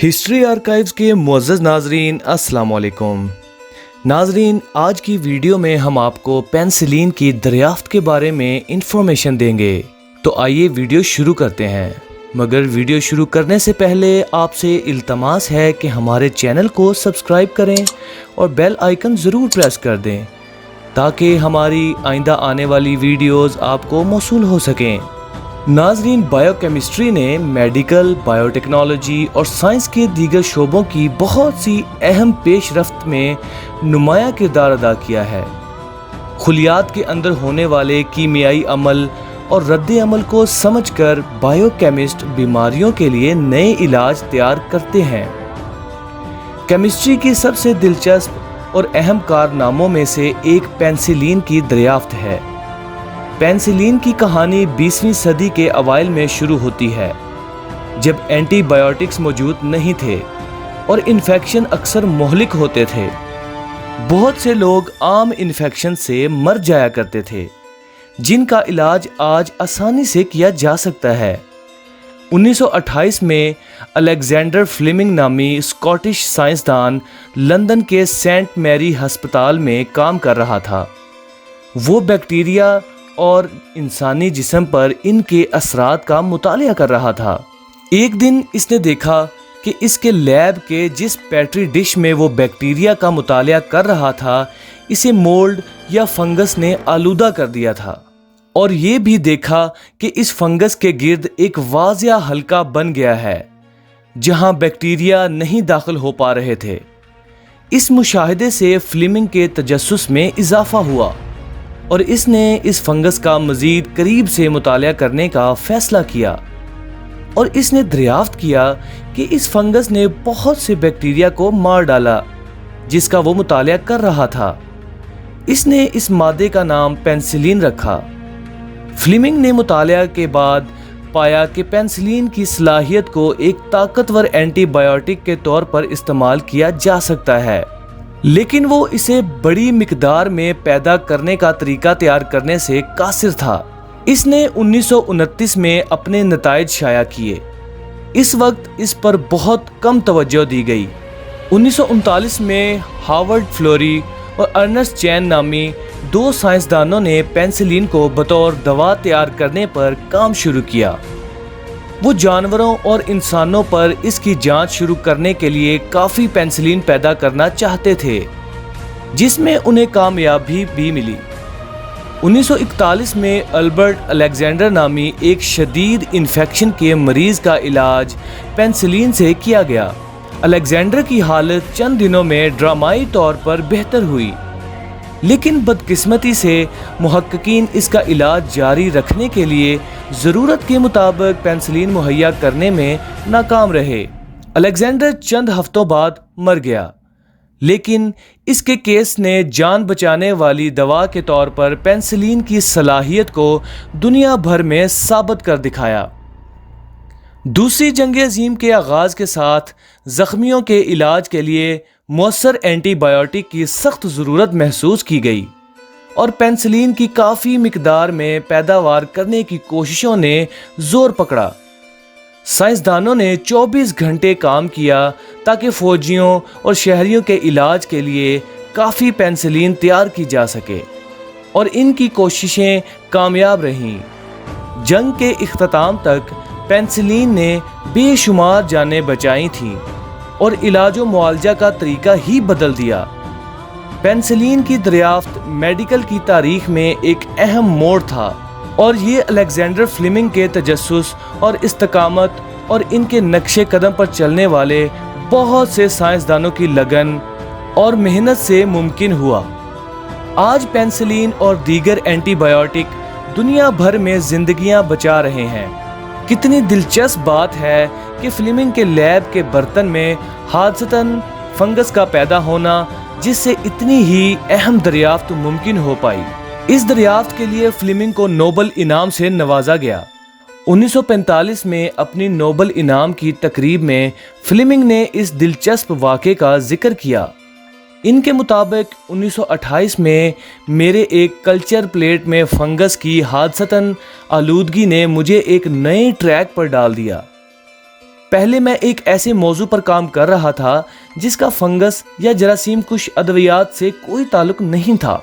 History archives के मुअज़्ज़ज़ नाज़रीन अस्सलाम वालेकुम। नाज़रीन, आज की वीडियो में हम आपको पेनिसिलिन की दरियाफ्त के बारे में इंफॉर्मेशन देंगे। तो आइए वीडियो शुरू करते हैं। मगर वीडियो शुरू करने से पहले आपसे इल्तमास है कि हमारे चैनल को सब्सक्राइब करें और बेल आइकन ज़रूर प्रेस कर दें ताकि हमारी आइंदा आने वाली वीडियोज़ आपको मौसूल हो सकें। नाज़रीन, बायोकेमिस्ट्री ने मेडिकल, बायोटेक्नोलॉजी और साइंस के दीगर शोबों की बहुत सी अहम पेशरफ्त में नुमायाँ किरदार अदा किया है। खुलियात के अंदर होने वाले कीमियाई अमल और रद्द अमल को समझकर बायोकेमिस्ट बीमारियों के लिए नए इलाज तैयार करते हैं। केमिस्ट्री की सबसे दिलचस्प और अहम कारनामों में से एक पेनिसिलिन की दरियाफ्त है। पेनिसिलिन की कहानी 20वीं सदी के अवाइल में शुरू होती है, जब एंटीबायोटिक्स मौजूद नहीं थे और इन्फेक्शन अक्सर मुहलिक होते थे। बहुत से लोग आम इन्फेक्शन से मर जाया करते थे, जिनका इलाज आज आसानी से किया जा सकता है। 1928 में अलेक्जेंडर फ्लेमिंग नामी स्कॉटिश साइंसदान लंदन के सेंट मैरी अस्पताल में काम कर रहा था। वो बैक्टीरिया और इंसानी जिस्म पर इनके असरात का मुतालिया कर रहा था। एक दिन इसने देखा कि इसके लैब के जिस पेट्री डिश में वो बैक्टीरिया का मुतालिया कर रहा था, इसे मोल्ड या फंगस ने आलूदा कर दिया था, और ये भी देखा कि इस फंगस के गिर्द एक वाज़िया हल्का बन गया है जहां बैक्टीरिया नहीं दाखिल हो पा रहे थे। इस मुशाहिदे से फ्लेमिंग के तजस्सुस में इजाफा हुआ और इसने इस फंगस का मज़ीद करीब से मुतालिया करने का फ़ैसला किया, और इसने दरियाफ्त किया कि इस फंगस ने बहुत से बैक्टीरिया को मार डाला जिसका वो मुतालिया कर रहा था। इसने इस मादे का नाम पेनिसिलिन रखा। फ्लेमिंग ने मुतालिया के बाद पाया कि पेनिसिलिन की सलाहियत को एक ताकतवर एंटीबायोटिक के तौर पर इस्तेमाल किया जा सकता है, लेकिन वो इसे बड़ी मिकदार में पैदा करने का तरीका तैयार करने से कासिर था। इसने 1929 में अपने नताइज शाया किए। इस वक्त इस पर बहुत कम तवज्जो दी गई। 1939 में हार्वर्ड फ्लोरी और अर्नेस्ट चैन नामी दो साइंसदानों ने पेनिसिलिन को बतौर दवा तैयार करने पर काम शुरू किया। वो जानवरों और इंसानों पर इसकी जांच शुरू करने के लिए काफ़ी पेनिसिलिन पैदा करना चाहते थे, जिसमें उन्हें कामयाबी भी मिली। 1941 में अल्बर्ट अलेक्जेंडर नामी एक शदीद इन्फेक्शन के मरीज का इलाज पेनिसिलिन से किया गया। अलेक्जेंडर की हालत चंद दिनों में ड्रामाई तौर पर बेहतर हुई, लेकिन बदकिस्मती से मुहक्किकीन इसका इलाज जारी रखने के लिए ज़रूरत के मुताबिक पेनिसिलिन मुहैया करने में नाकाम रहे। अलेक्जेंडर चंद हफ्तों बाद मर गया, लेकिन इसके केस ने जान बचाने वाली दवा के तौर पर पेनिसिलिन की सलाहियत को दुनिया भर में साबित कर दिखाया। दूसरी जंग अज़ीम के आगाज़ के साथ ज़ख्मियों के इलाज के लिए मौसर एंटीबायोटिक की सख्त ज़रूरत महसूस की गई, और पेनिसिलिन की काफ़ी मिकदार में पैदावार करने की कोशिशों ने ज़ोर पकड़ा। साइंसदानों ने 24 घंटे काम किया ताकि फ़ौजियों और शहरियों के इलाज के लिए काफ़ी पेनिसिलिन तैयार की जा सके, और इनकी कोशिशें कामयाब रहीं। जंग के इख्तिताम तक पेनिसिलिन ने बेशुमार जानें बचाई थीं और इलाज व मुआलजा का तरीका ही बदल दिया। पेनिसिलिन की दरियाफ्त मेडिकल की तारीख में एक अहम मोड़ था, और ये अलेक्जेंडर फ्लेमिंग के तजस्सुस और इस्तकामत और इनके नक्शे कदम पर चलने वाले बहुत से साइंसदानों की लगन और मेहनत से मुमकिन हुआ। आज पेनिसिलिन और दीगर एंटीबायोटिक दुनिया भर में जिंदगियां बचा रहे हैं। कितनी दिलचस्प बात है कि फ्लेमिंग के लैब के बर्तन में हादसतन फंगस का पैदा होना, जिससे इतनी ही अहम दरियाफ्त मुमकिन हो पाई। इस दरियाफ्त के लिए फ्लेमिंग को नोबल इनाम से नवाजा गया। 1945 में अपनी नोबल इनाम की तकरीब में फ्लेमिंग ने इस दिलचस्प वाक़े का जिक्र किया। इनके मुताबिक 1928 में मेरे एक कल्चर प्लेट में फंगस की हादसतन आलूदगी ने मुझे एक नए ट्रैक पर डाल दिया। پہلے میں ایک ایسے موضوع پر کام کر رہا تھا جس کا فنگس یا جراثیم کش ادویات سے کوئی تعلق نہیں تھا۔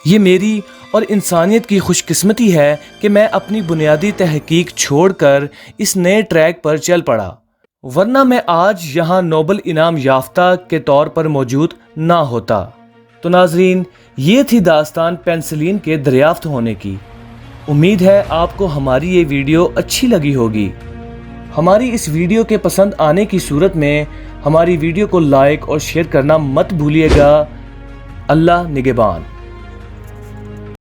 یہ میری اور انسانیت کی خوش قسمتی ہے کہ میں اپنی بنیادی تحقیق چھوڑ کر اس نئے ٹریک پر چل پڑا، ورنہ میں آج یہاں نوبل انعام یافتہ کے طور پر موجود نہ ہوتا۔ تو ناظرین، یہ تھی داستان پینسلین کے دریافت ہونے کی۔ امید ہے آپ کو ہماری یہ ویڈیو اچھی لگی ہوگی۔ ہماری اس ویڈیو کے پسند آنے کی صورت میں ہماری ویڈیو کو لائک اور شیئر کرنا مت بھولیے گا۔ اللہ نگہبان۔